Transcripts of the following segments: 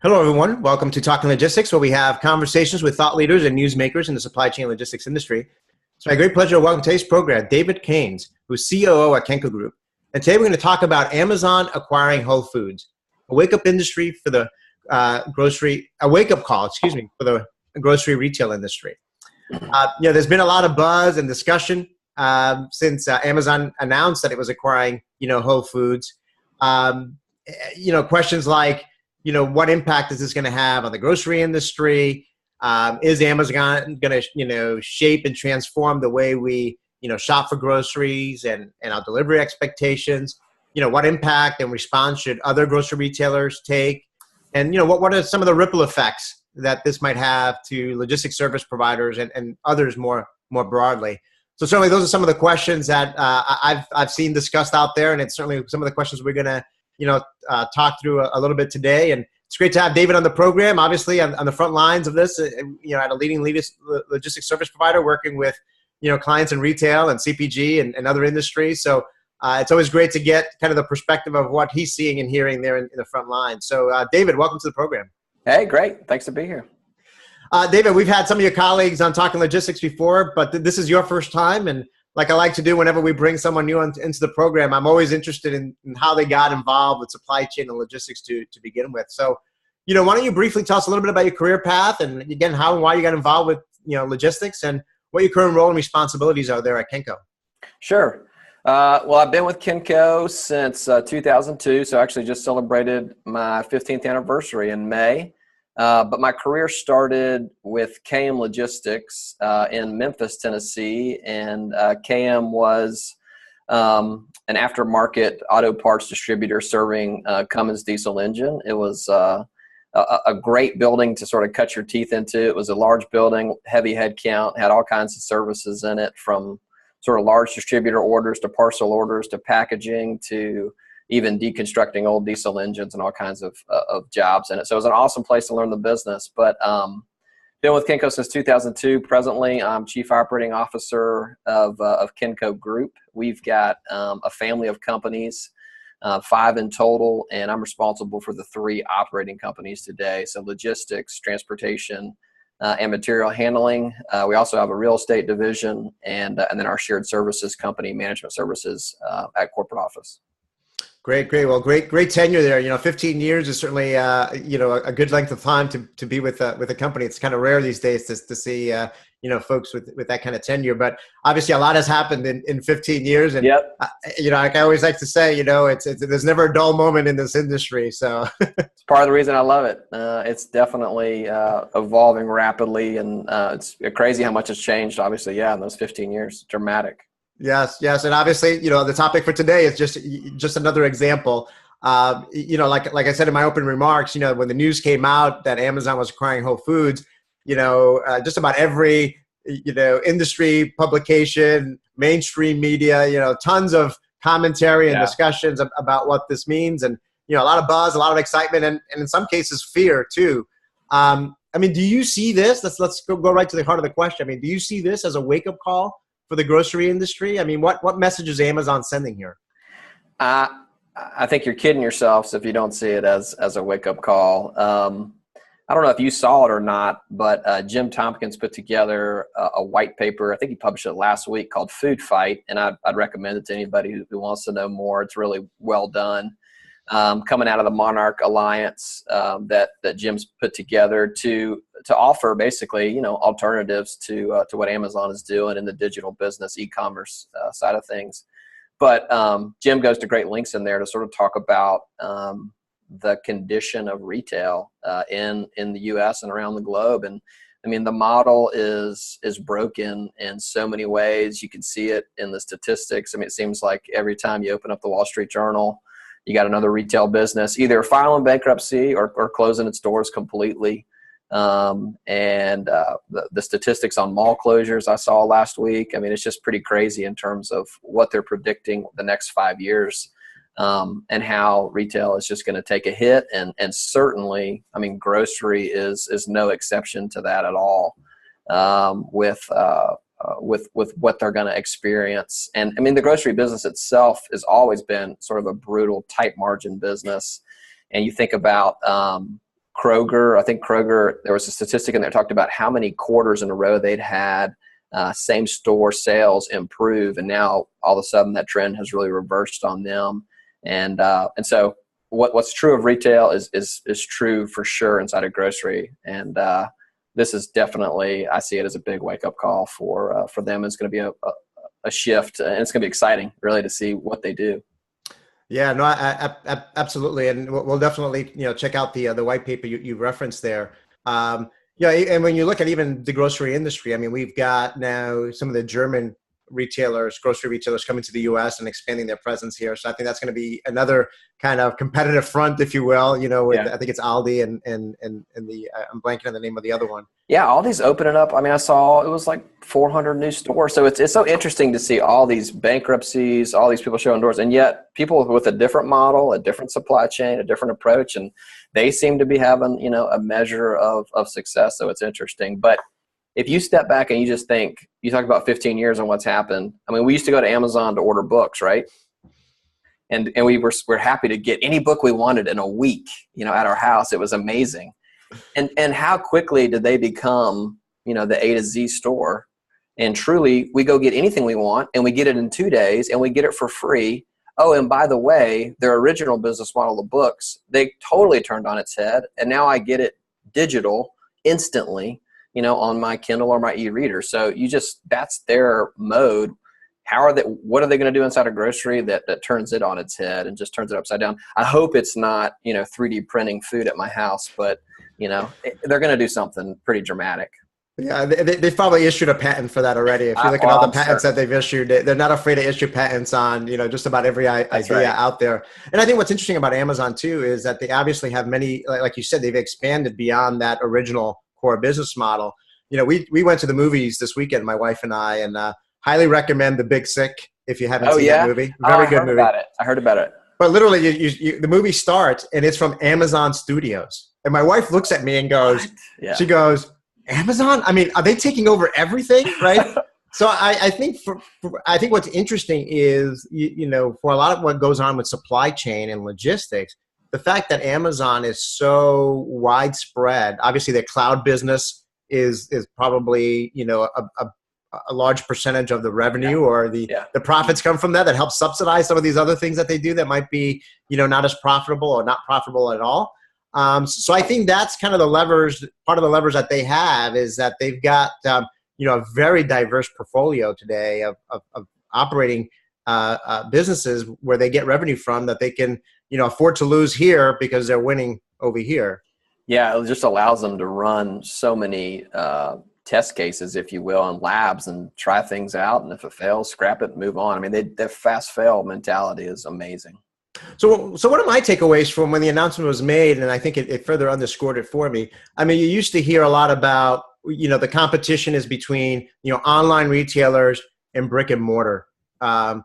Hello, everyone. Welcome to Talking Logistics, where we have conversations with thought leaders and newsmakers in the supply chain logistics industry. It's my great pleasure to welcome today's program David Keynes, who's COO at Kenco Group. And today we're going to talk about Amazon acquiring Whole Foods, a wake-up industry for the wake-up call, for the grocery retail industry. There's been a lot of buzz and discussion since Amazon announced that it was acquiring, Whole Foods. Questions like, what impact is this going to have on the grocery industry? Is Amazon going to, shape and transform the way we, shop for groceries and our delivery expectations? What impact and response should other grocery retailers take? And, what are some of the ripple effects that this might have to logistics service providers and others more broadly? So certainly those are some of the questions that I've seen discussed out there, and it's certainly some of the questions we're going to talk through a little bit today. And it's great to have David on the program, obviously on the front lines of this, at a leading logistics service provider working with, clients in retail and CPG and other industries. So it's always great to get kind of the perspective of what he's seeing and hearing there in the front line. So David, welcome to the program. Hey, great. Thanks to be here. David, we've had some of your colleagues on Talking Logistics before, but this is your first time. And like I like to do whenever we bring someone new into the program, I'm always interested in how they got involved with supply chain and logistics to begin with. So, why don't you briefly tell us a little bit about your career path and, again, how and why you got involved with, logistics and what your current role and responsibilities are there at Kenco? Sure. Well, I've been with Kenco since 2002, so I actually just celebrated my 15th anniversary in May. But my career started with KM Logistics in Memphis, Tennessee, and KM was an aftermarket auto parts distributor serving Cummins diesel engine. It was a great building to sort of cut your teeth into. It was a large building, heavy head count, had all kinds of services in it, from sort of large distributor orders to parcel orders to packaging to even deconstructing old diesel engines and all kinds of jobs in it. So it was an awesome place to learn the business. But been with Kenco since 2002. Presently, I'm Chief Operating Officer of Kenco Group. We've got a family of companies, 5 in total, and I'm responsible for the 3 operating companies today. So logistics, transportation, and material handling. We also have a real estate division and then our shared services company, management services at corporate office. Great. Well, great tenure there. 15 years is certainly, a good length of time to be with a company. It's kind of rare these days to see, folks with that kind of tenure. But obviously, a lot has happened in 15 years. And, yep. Like I always like to say, there's never a dull moment in this industry. So it's part of the reason I love it. It's definitely evolving rapidly, and it's crazy how much has changed, obviously, in those 15 years. Dramatic. Yes. And obviously, the topic for today is just another example. Like I said in my opening remarks, when the news came out that Amazon was acquiring Whole Foods, just about every, industry publication, mainstream media, tons of commentary and discussions about what this means. And, a lot of buzz, a lot of excitement, and in some cases fear too. Do you see this? Let's go right to the heart of the question. Do you see this as a wake-up call for the grocery industry? What message is Amazon sending here? I think you're kidding yourselves if you don't see it as a wake-up call. I don't know if you saw it or not, but Jim Tompkins put together a white paper. I think he published it last week, called Food Fight, and I'd recommend it to anybody who wants to know more. It's really well done. Coming out of the Monarch Alliance that Jim's put together to offer basically, alternatives to what Amazon is doing in the digital business, e-commerce side of things. But Jim goes to great lengths in there to sort of talk about the condition of retail in the U.S. and around the globe. And the model is broken in so many ways. You can see it in the statistics. It seems like every time you open up the Wall Street Journal, you got another retail business either filing bankruptcy or closing its doors completely. The statistics on mall closures I saw last week, it's just pretty crazy in terms of what they're predicting the next 5 years, and how retail is just going to take a hit. And certainly, grocery is no exception to that at all, with what they're going to experience. And the grocery business itself has always been sort of a brutal, tight margin business. And you think about Kroger. I think Kroger, there was a statistic in there that talked about how many quarters in a row they'd had same store sales improve, and now all of a sudden that trend has really reversed on them. And so what's true of retail is true for sure inside of grocery. And this is definitely, I see it as a big wake up call for them. It's going to be a shift, and it's going to be exciting really to see what they do. Yeah, no, absolutely, and we'll definitely check out the white paper you referenced there. Yeah, and when you look at even the grocery industry, I mean, we've got now some of the German retailers, grocery retailers, coming to the U.S. and expanding their presence here. So I think that's going to be another kind of competitive front, if you will. With, I think it's Aldi and the I'm blanking on the name of the other one. Yeah, Aldi's opening up. I mean, I saw it was like 400 new stores. So it's so interesting to see all these bankruptcies, all these people showing doors, and yet people with a different model, a different supply chain, a different approach, and they seem to be having a measure of success. So it's interesting. But if you step back and you just think, you talk about 15 years and what's happened. I mean, we used to go to Amazon to order books, right? And we're happy to get any book we wanted in a week, at our house. It was amazing. And how quickly did they become, the A to Z store? And truly, we go get anything we want, and we get it in 2 days, and we get it for free. Oh, and by the way, their original business model of books, they totally turned on its head, and now I get it digital instantly, on my Kindle or my e-reader. So that's their mode. What are they going to do inside a grocery that turns it on its head and just turns it upside down? I hope it's not, 3D printing food at my house, but they're going to do something pretty dramatic. Yeah, they've probably issued a patent for that already. If you look at all the patents that they've issued, they're not afraid to issue patents on, just about every idea out there. And I think what's interesting about Amazon too is that they obviously have many, like you said, they've expanded beyond that original core business model. We went to the movies this weekend, my wife and I, and highly recommend The Big Sick if you haven't seen that movie. Very good movie. I heard about it. But literally, the movie starts and it's from Amazon Studios. And my wife looks at me and goes, she goes, Amazon? I mean, are they taking over everything, right? So I think I think what's interesting is, for a lot of what goes on with supply chain and logistics, the fact that Amazon is so widespread. Obviously, their cloud business is probably a large percentage of the revenue or the profits come from that helps subsidize some of these other things that they do that might be not as profitable or not profitable at all. So I think that's kind of part of the levers that they have is that they've got a very diverse portfolio today of operating businesses where they get revenue from that they can afford to lose here because they're winning over here. Yeah, it just allows them to run so many test cases, if you will, in labs and try things out. And if it fails, scrap it and move on. I mean, their fast fail mentality is amazing. So one of my takeaways from when the announcement was made, and I think it further underscored it for me, I mean, you used to hear a lot about, the competition is between, online retailers and brick and mortar. And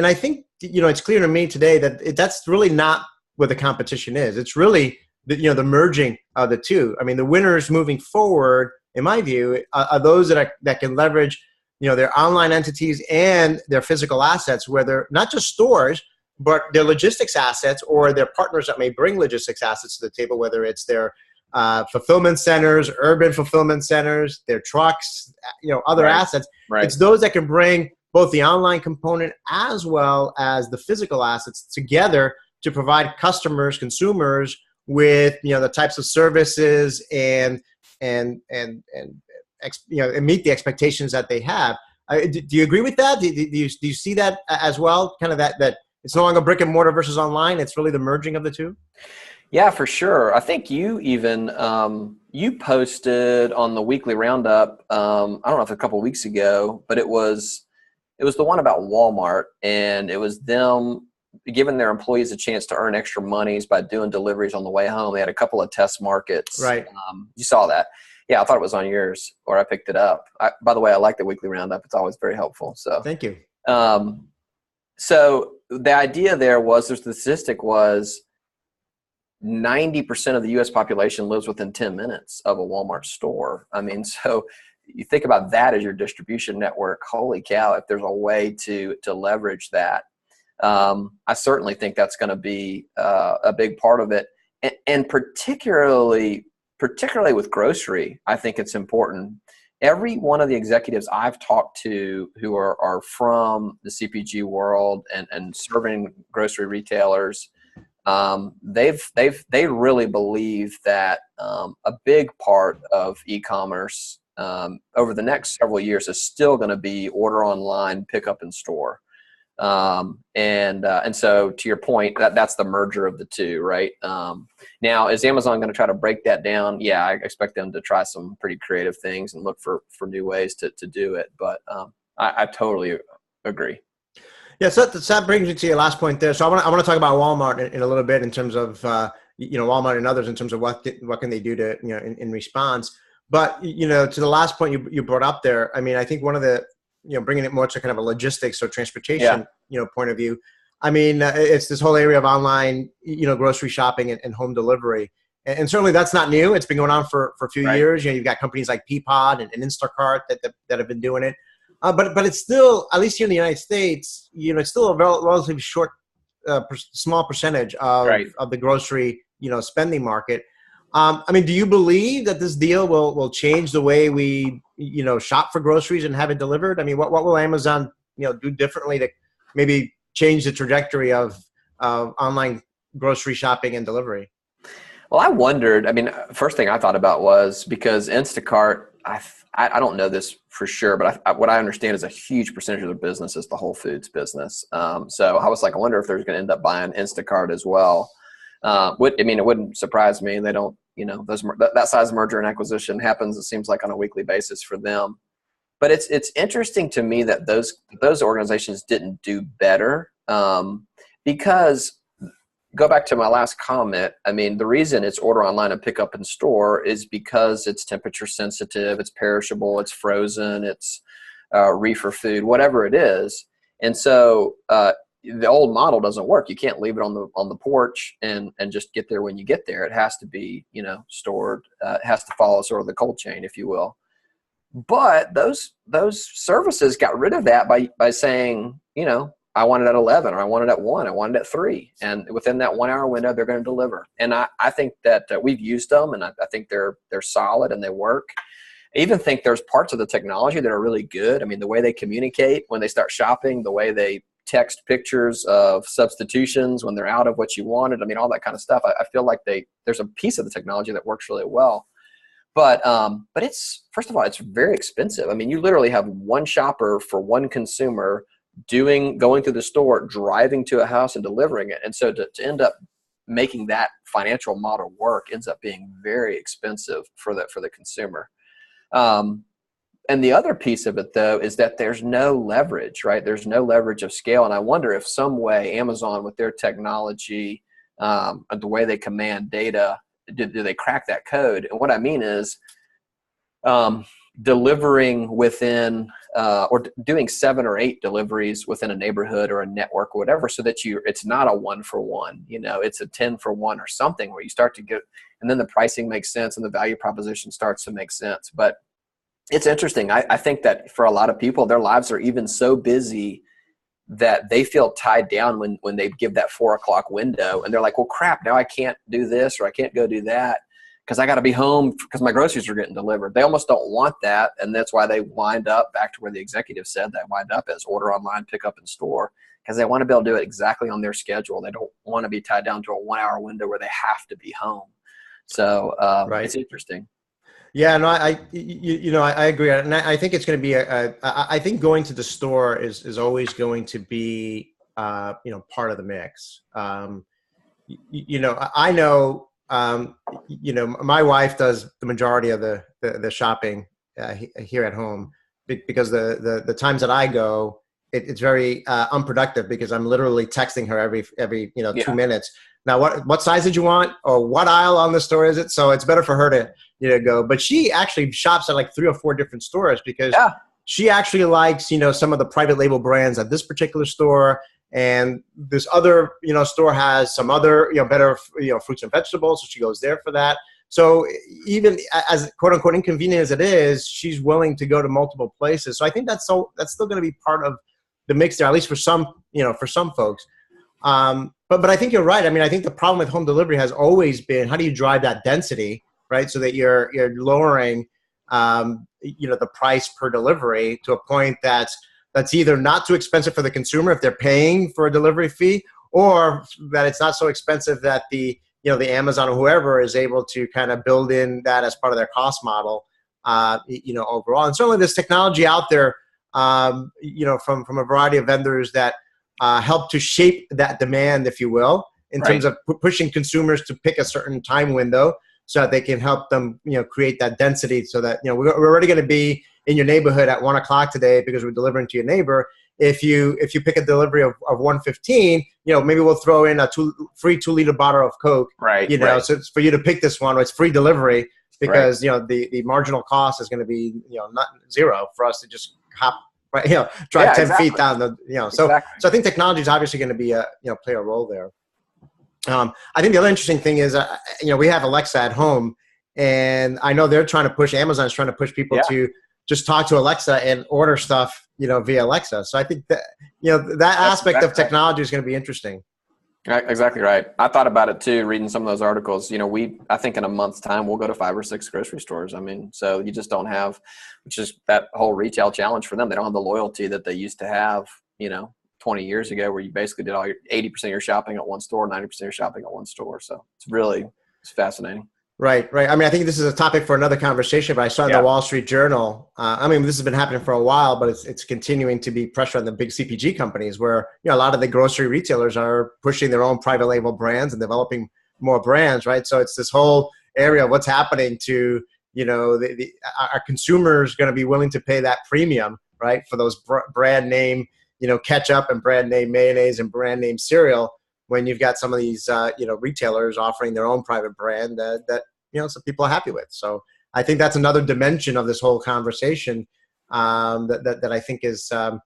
I think, it's clear to me today that that's really not what the competition is. It's really, the merging of the two. I mean, the winners moving forward, in my view, are those that can leverage, their online entities and their physical assets, where they're not just stores, but their logistics assets or their partners that may bring logistics assets to the table, whether it's their fulfillment centers, urban fulfillment centers, their trucks, other assets. Right. It's those that can bring both the online component as well as the physical assets together to provide customers, consumers with the types of services and meet the expectations that they have. Do you agree with that? Do you see that as well? Kind of that it's no longer brick and mortar versus online. It's really the merging of the two. Yeah, for sure. I think you even you posted on the weekly roundup. I don't know if a couple of weeks ago, but it was the one about Walmart, and it was them giving their employees a chance to earn extra monies by doing deliveries on the way home. They had a couple of test markets. Right. You saw that. Yeah, I thought it was on yours, or I picked it up. By the way, I like the weekly roundup. It's always very helpful. So thank you. So the idea there was, the statistic was 90% of the U.S. population lives within 10 minutes of a Walmart store. I mean, so you think about that as your distribution network. Holy cow, if there's a way to leverage that. I certainly think that's going to be a big part of it. and particularly with grocery, I think it's important. Every one of the executives I've talked to who are from the CPG world and serving grocery retailers, they really believe that a big part of e-commerce over the next several years is still going to be order online, pick up in store. And so to your point, that's the merger of the two, right? Now, is Amazon going to try to break that down? Yeah, I expect them to try some pretty creative things and look for new ways to do it. But I totally agree. Yeah, so that brings me to your last point there. So I want to talk about Walmart in a little bit in terms of Walmart and others in terms of what can they do to in response. But to the last point you brought up there, I mean, I think one of the bringing it more to kind of a logistics or transportation point of view. I mean, it's this whole area of online grocery shopping and home delivery, and certainly that's not new. It's been going on for a few years. You've got companies like Peapod and Instacart that have been doing it. But it's still, at least here in the United States, it's still a relatively short, small percentage of the grocery, spending market. I mean, do you believe that this deal will change the way we, shop for groceries and have it delivered? I mean, what will Amazon, do differently to maybe change the trajectory of online grocery shopping and delivery? Well, I wondered, I mean, first thing I thought about was because Instacart, I don't know this for sure, but what I understand is a huge percentage of their business is the Whole Foods business. So I was like, I wonder if they're going to end up buying Instacart as well. It wouldn't surprise me. They don't, that size merger and acquisition happens, it seems like, on a weekly basis for them. But it's interesting to me that those organizations didn't do better because, go back to my last comment, I mean, the reason it's order online and pick up in store is because it's temperature sensitive, it's perishable, it's frozen, it's reefer food, whatever it is. And so the old model doesn't work. You can't leave it on the porch and just get there when you get there. It has to be, stored. It has to follow sort of the cold chain, if you will. But those services got rid of that by saying, I want it at 11, or I want it at 1, I want it at 3. And within that 1 hour window, they're going to deliver. And I think that we've used them, and I think they're solid and they work. I even think there's parts of the technology that are really good. I mean, the way they communicate when they start shopping, the way they text pictures of substitutions when they're out of what you wanted. I mean, all that kind of stuff. I feel like there's a piece of the technology that works really well. But it's, first of all, it's very expensive. I mean, you literally have one shopper for one consumer going to the store, driving to a house and delivering it. And so to end up making that financial model work ends up being very expensive for the consumer. And the other piece of it, though, is that there's no leverage, right? There's no leverage of scale. And I wonder if some way Amazon, with their technology and the way they command data, do they crack that code? And what I mean is delivering within or doing 7 or 8 deliveries within a neighborhood or a network or whatever, so that it's not a 1-for-1, it's a 10-for-1 or something, where you start to get, and then the pricing makes sense and the value proposition starts to make sense. But it's interesting. I think that for a lot of people, their lives are even so busy that they feel tied down when they give that 4 o'clock window, and they're like, well, crap, now I can't do this, or I can't go do that because I got to be home because my groceries are getting delivered. They almost don't want that. And that's why they wind up back to where the executive said, they wind up as order online, pick up in store, because they want to be able to do it exactly on their schedule. They don't want to be tied down to a 1 hour window where they have to be home. So It's interesting. Yeah, no, I agree, and I think it's going to be I think going to the store is always going to be part of the mix. I know my wife does the majority of the shopping here at home, because the times that I go, it's very unproductive, because I'm literally texting her every 2 minutes. Now, what size did you want, or what aisle on the store is it? So it's better for her to go. But she actually shops at like 3 or 4 different stores, because she actually likes some of the private label brands at this particular store, and this other store has some other better fruits and vegetables, so she goes there for that. So even as quote unquote inconvenient as it is, she's willing to go to multiple places. So I think that's still going to be part of the mix there, at least for some folks. But I think you're right. I mean, I think the problem with home delivery has always been, how do you drive that density, right? So that you're lowering, the price per delivery to a point that's either not too expensive for the consumer if they're paying for a delivery fee, or that it's not so expensive that the Amazon or whoever is able to kind of build in that as part of their cost model, overall. And certainly there's technology out there, from a variety of vendors that help to shape that demand, if you will, in terms of pushing consumers to pick a certain time window so that they can help them, create that density so that, we're already going to be in your neighborhood at 1 o'clock today because we're delivering to your neighbor. If you pick a delivery of 1:15, maybe we'll throw in a free 2-liter bottle of Coke, so it's for you to pick this one. It's free delivery because, the marginal cost is going to be, not zero for us to just hop, drive 10 feet down the, so I think technology is obviously going to be play a role there. I think the other interesting thing is, we have Alexa at home, and I know Amazon's trying to push people to just talk to Alexa and order stuff, via Alexa. So I think that, that aspect of technology is going to be interesting. Exactly right. I thought about it too, reading some of those articles. I think in a month's time, we'll go to 5 or 6 grocery stores. I mean, so you just don't have, which is that whole retail challenge for them. They don't have the loyalty that they used to have, 20 years ago, where you basically did 80% of your shopping at one store, 90% of your shopping at one store. So it's fascinating. Right. I mean, I think this is a topic for another conversation, but I saw in the Wall Street Journal, this has been happening for a while, but it's continuing to be pressure on the big CPG companies where, a lot of the grocery retailers are pushing their own private label brands and developing more brands, right? So it's this whole area of what's happening to, our consumers going to be willing to pay that premium, right? For those brand name, ketchup and brand name mayonnaise and brand name cereal, when you've got some of these, retailers offering their own private brand that some people are happy with. So I think that's another dimension of this whole conversation that I think is going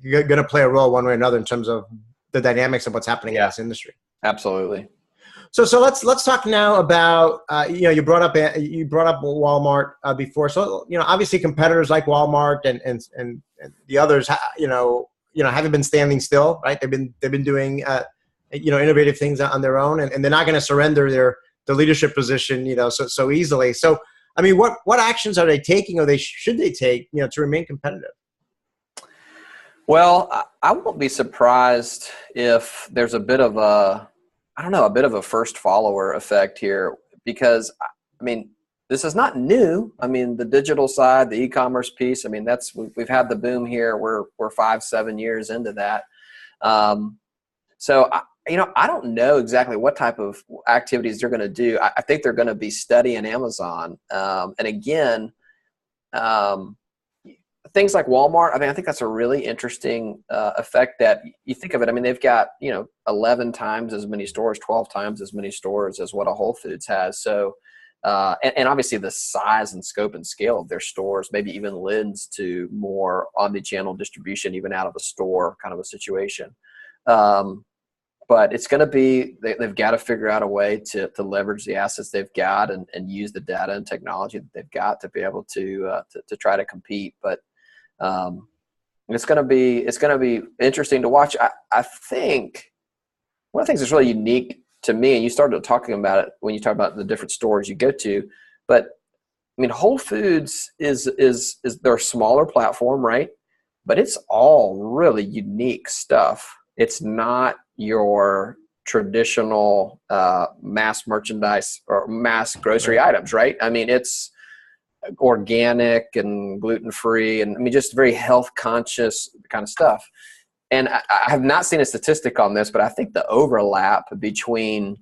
to play a role one way or another in terms of the dynamics of what's happening in this industry. Absolutely. So let's talk now about you brought up Walmart before. So obviously competitors like Walmart and the others haven't been standing still, right? They've been doing innovative things on their own, and they're not going to surrender their leadership position so easily. So I mean, what actions are they taking, or should they take to remain competitive? Well, I won't be surprised if there's a bit of a first follower effect here, because I mean, this is not new. I mean, the digital side, the e-commerce piece, I mean, we've had the boom here. We're 5-7 years into that. So I don't know exactly what type of activities they're going to do. I think they're going to be studying Amazon. And again, things like Walmart, I think that's a really interesting effect that you think of it. I mean, they've got, 11 times as many stores, 12 times as many stores as what a Whole Foods has. So, and obviously the size and scope and scale of their stores maybe even lends to more omni-channel distribution, even out of a store kind of a situation. But it's going to be, they've got to figure out a way to leverage the assets they've got and use the data and technology that they've got to be able to try to compete. But it's going to be interesting to watch. I think one of the things that's really unique to me, and you started talking about it when you talk about the different stores you go to, but I mean, Whole Foods is their smaller platform, right? But it's all really unique stuff. It's not your traditional mass merchandise or mass grocery items, right? I mean, it's organic and gluten-free, and I mean, just very health-conscious kind of stuff. And I have not seen a statistic on this, but I think the overlap between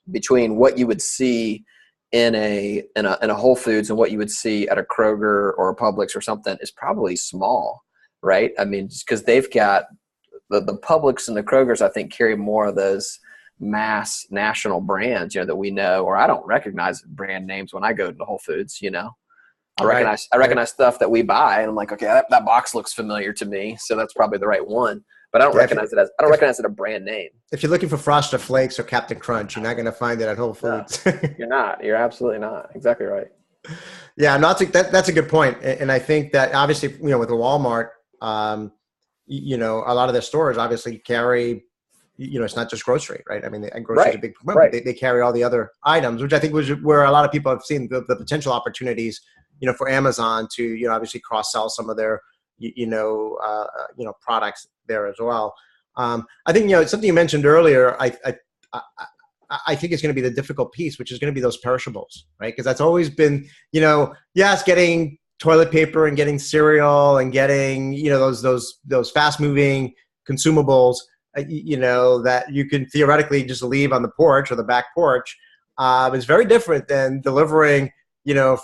what you would see in a Whole Foods and what you would see at a Kroger or a Publix or something is probably small, right? I mean, just because they've got the Publix and the Krogers, I think, carry more of those mass national brands, that we know, or I don't recognize brand names when I go to Whole Foods, I recognize stuff that we buy, and I'm like, okay, that box looks familiar to me, so that's probably the right one. But I don't recognize it a brand name. If you're looking for Frosted Flakes or Captain Crunch, you're not going to find it at Whole Foods. No, you're not. You're absolutely not. Exactly right. Yeah, no, that's a good point, and I think that obviously, with the Walmart, a lot of their stores obviously carry, it's not just grocery, right? I mean, grocery is a Right. big component, Right. but they carry all the other items, which I think was where a lot of people have seen the potential opportunities, for Amazon to, obviously cross sell some of their, products there as well. I think, something you mentioned earlier, I think it's going to be the difficult piece, which is going to be those perishables, right? Because that's always been, yes, getting toilet paper and getting cereal and getting, those fast moving consumables, that you can theoretically just leave on the porch or the back porch, is very different than delivering,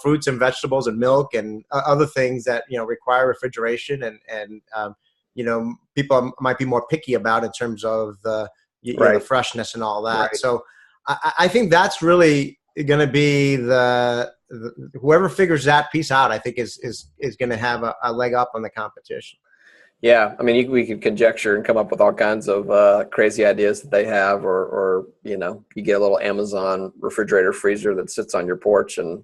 fruits and vegetables and milk and other things that, require refrigeration and people might be more picky about in terms of the, the Right. freshness and all that. Right. So I think that's really going to be the whoever figures that piece out, I think is going to have a leg up on the competition. Yeah, I mean, we could conjecture and come up with all kinds of crazy ideas that they have, or you get a little Amazon refrigerator freezer that sits on your porch, and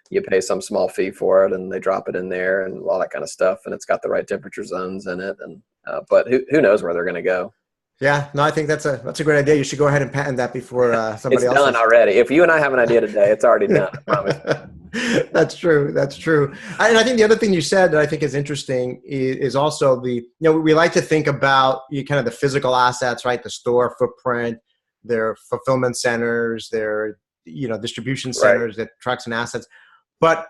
you pay some small fee for it, and they drop it in there, and all that kind of stuff, and it's got the right temperature zones in it, and but who knows where they're going to go? Yeah, no, I think that's a great idea. You should go ahead and patent that before somebody It's else done does. already. If you and I have an idea today, it's already done. I promise. That's true. That's true. And I think the other thing you said that I think is interesting is also we like to think about kind of the physical assets, right? The store footprint, their fulfillment centers, their, distribution centers, their trucks and assets. But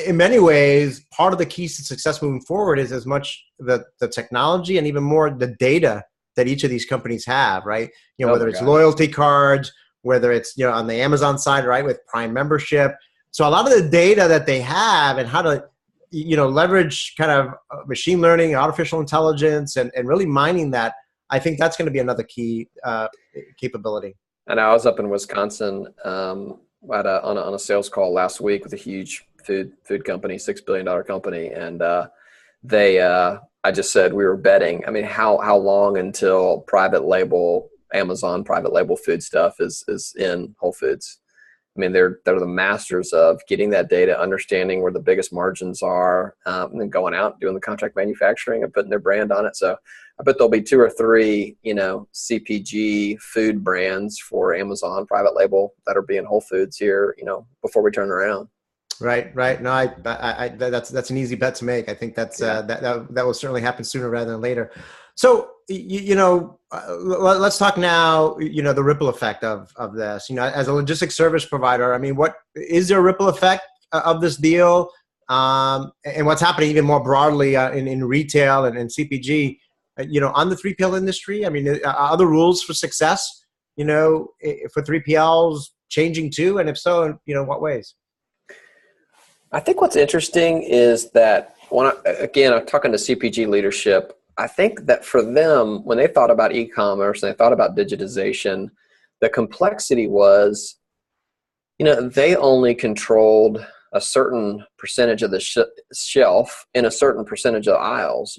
in many ways, part of the keys to success moving forward is as much the technology and even more the data that each of these companies have, right? Oh Whether my it's gosh. loyalty cards, whether it's, on the Amazon side, right, with Prime membership. So a lot of the data that they have and how to, leverage kind of machine learning, artificial intelligence, and really mining that, I think that's going to be another key capability. And I was up in Wisconsin on a sales call last week with a huge food company, $6 billion company, and I just said we were betting. I mean, how long until Amazon private label food stuff is in Whole Foods? I mean, they're the masters of getting that data, understanding where the biggest margins are, and then going out and doing the contract manufacturing and putting their brand on it. So I bet there'll be 2 or 3, CPG food brands for Amazon private label that are being Whole Foods here, before we turn around. Right. No, that's an easy bet to make. I think that's that will certainly happen sooner rather than later. So let's talk now. The ripple effect of this. As a logistics service provider, I mean, what is there a ripple effect of this deal, and what's happening even more broadly in retail and CPG, on the 3PL industry? I mean, are the rules for success, for 3PLs changing too, and if so, what ways? I think what's interesting is that I'm talking to CPG leadership. I think that for them, when they thought about e-commerce and they thought about digitization, the complexity was, they only controlled a certain percentage of the shelf in a certain percentage of the aisles,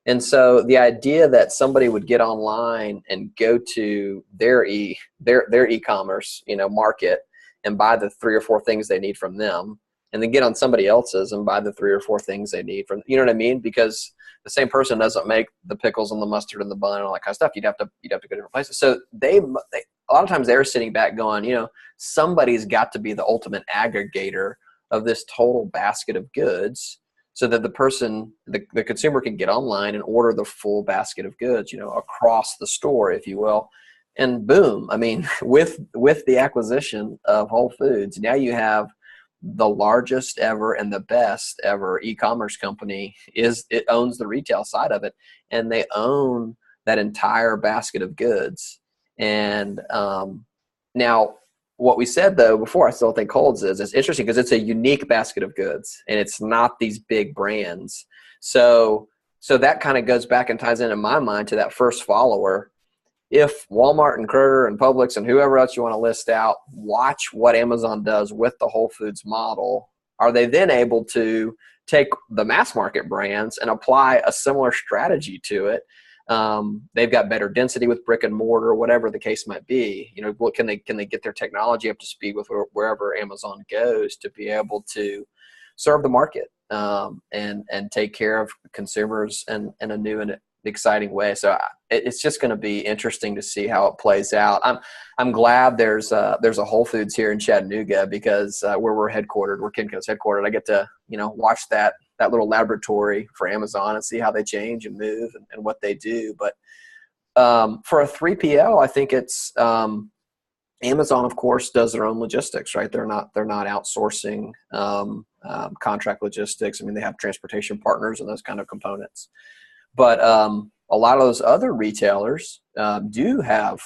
And so the idea that somebody would get online and go to their e-commerce, market and buy the 3 or 4 things they need from them, and then get on somebody else's and buy the 3 or 4 things they need from, you know what I mean? Because the same person doesn't make the pickles and the mustard and the bun and all that kind of stuff. You'd have to go different places. So they a lot of times they're sitting back going, somebody's got to be the ultimate aggregator of this total basket of goods, so that the consumer can get online and order the full basket of goods, across the store, if you will. And boom, I mean, with the acquisition of Whole Foods, now you have the largest ever and the best ever e-commerce company. It owns the retail side of it, and they own that entire basket of goods. And now what we said though before, I still think holds is it's interesting because it's a unique basket of goods and it's not these big brands. So that kind of goes back and ties in my mind to that first follower. If Walmart and Kroger and Publix and whoever else you want to list out, watch what Amazon does with the Whole Foods model, are they then able to take the mass market brands and apply a similar strategy to it? They've got better density with brick and mortar, whatever the case might be. What can they get their technology up to speed with wherever Amazon goes to be able to serve the market, and take care of consumers in a new and exciting way. So it's just going to be interesting to see how it plays out. I'm glad there's a Whole Foods here in Chattanooga, because where we're headquartered, where Kinco's headquartered, I get to, watch that little laboratory for Amazon and see how they change and move and what they do. But for a 3PL, I think it's Amazon, of course, does their own logistics, right? They're not outsourcing contract logistics. I mean, they have transportation partners and those kind of components. But a lot of those other retailers do have,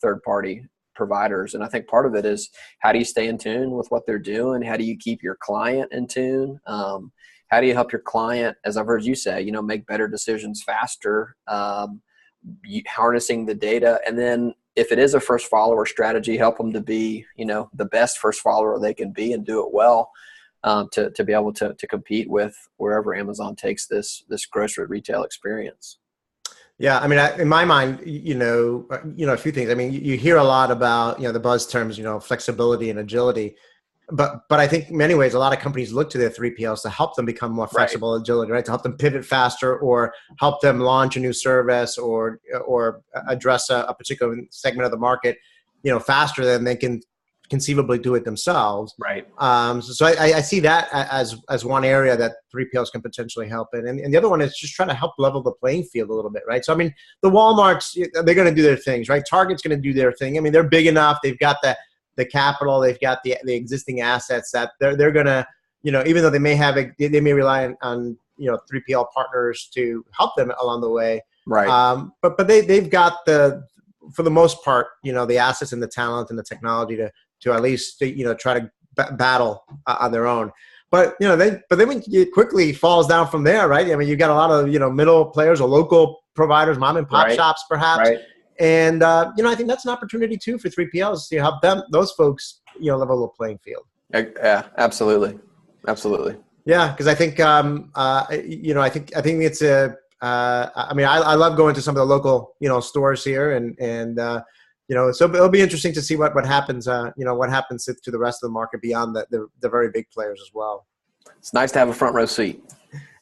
third-party providers. And I think part of it is, how do you stay in tune with what they're doing? How do you keep your client in tune? How do you help your client, as I've heard you say, make better decisions faster, harnessing the data? And then if it is a first follower strategy, help them to be, the best first follower they can be and do it well, to be able to compete with wherever Amazon takes this grocery retail experience. Yeah, I mean, in my mind, a few things. I mean, you hear a lot about, the buzz terms, flexibility and agility. But I think in many ways, a lot of companies look to their 3PLs to help them become more flexible, agility, right? To help them pivot faster, or help them launch a new service, or address a particular segment of the market, faster than they can conceivably do it themselves. Right. So I see that as one area that 3PLs can potentially help in. And the other one is just trying to help level the playing field a little bit, right? So, I mean, the Walmarts, they're going to do their things, right? Target's going to do their thing. I mean, they're big enough. They've got the capital, they've got the existing assets that they're going to, even though they may rely on 3PL partners to help them along the way. Right. But they've got for the most part, the assets and the talent and the technology to at least, try to battle on their own. But, then when it quickly falls down from there, right? I mean, you've got a lot of, middle players or local providers, mom and pop shops, perhaps. Right. And, I think that's an opportunity too for 3PLs to help those folks, level the playing field. Yeah, absolutely. Absolutely. Yeah. Cause I think, I think it's I love going to some of the local, stores here and so it'll be interesting to see what happens, what happens to the rest of the market beyond the very big players as well. It's nice to have a front row seat.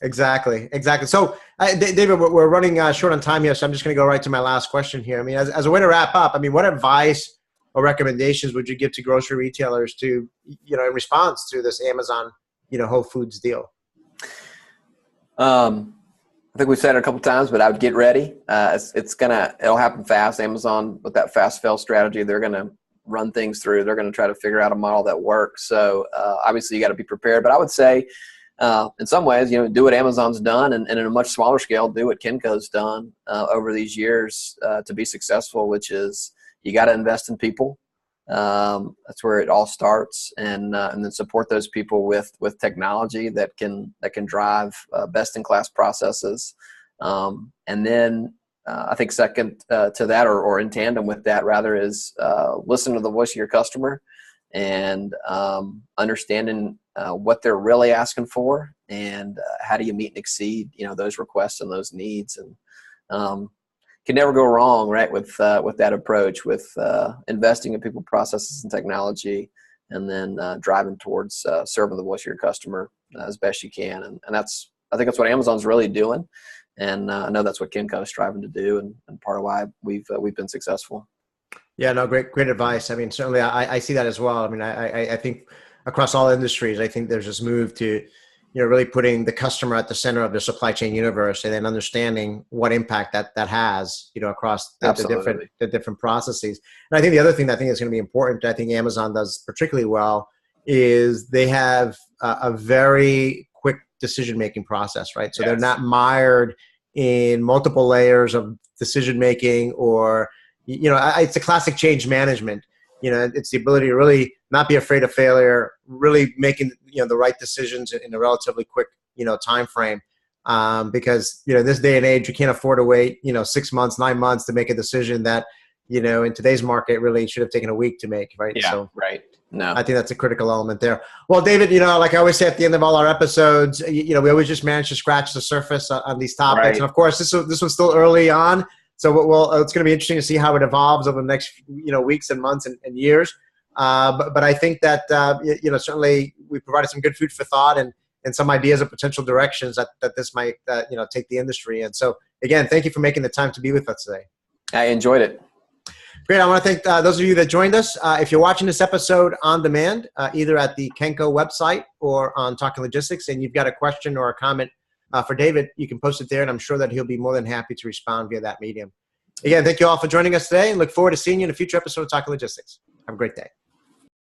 Exactly. So, David, we're running short on time here, so I'm just going to go right to my last question here. I mean, as a way to wrap up, I mean, what advice or recommendations would you give to grocery retailers to, in response to this Amazon, Whole Foods deal? I think we've said it a couple times, but I would get ready. It'll happen fast. Amazon, with that fast fail strategy, they're going to run things through. They're going to try to figure out a model that works. So obviously you got to be prepared, but I would say, in some ways, do what Amazon's done, and in a much smaller scale, do what Kinco's done over these years to be successful, which is you got to invest in people. That's where it all starts, and then support those people with technology that can drive best-in-class processes. And then I think second to that, or in tandem with that, rather, is listen to the voice of your customer and understanding what they're really asking for, and how do you meet and exceed those requests and those needs. And can never go wrong, right, with that approach, with investing in people, processes, and technology, and then driving towards serving the voice of your customer as best you can. And I think that's what Amazon's really doing, and I know that's what Kinco is striving to do, and part of why we've been successful. Yeah, no, great advice. I mean, certainly I see that as well. I mean, I think across all industries, I think there's this move to, really putting the customer at the center of the supply chain universe, and then understanding what impact that has, across the different processes. And I think the other thing that I think is going to be important, I think Amazon does particularly well, is they have a very quick decision-making process, right? So they're not mired in multiple layers of decision-making, or, it's a classic change management. It's the ability to really not be afraid of failure, really making, the right decisions in a relatively quick, time frame. Because, in this day and age, you can't afford to wait, 6 months, 9 months to make a decision that, in today's market really should have taken a week to make, right? Yeah, so, right. No, I think that's a critical element there. Well, David, like I always say at the end of all our episodes, we always just manage to scratch the surface on these topics. Right. And of course, this one's still early on. So it's going to be interesting to see how it evolves over the next, weeks and months and years. But I think that, certainly we provided some good food for thought and and some ideas of potential directions that this might, take the industry in. So again, thank you for making the time to be with us today. I enjoyed it. Great. I want to thank those of you that joined us. If you're watching this episode on demand, either at the Kenco website or on Talking Logistics, and you've got a question or a comment for David, you can post it there, and I'm sure that he'll be more than happy to respond via that medium. Again, thank you all for joining us today, and look forward to seeing you in a future episode of Talking Logistics. Have a great day.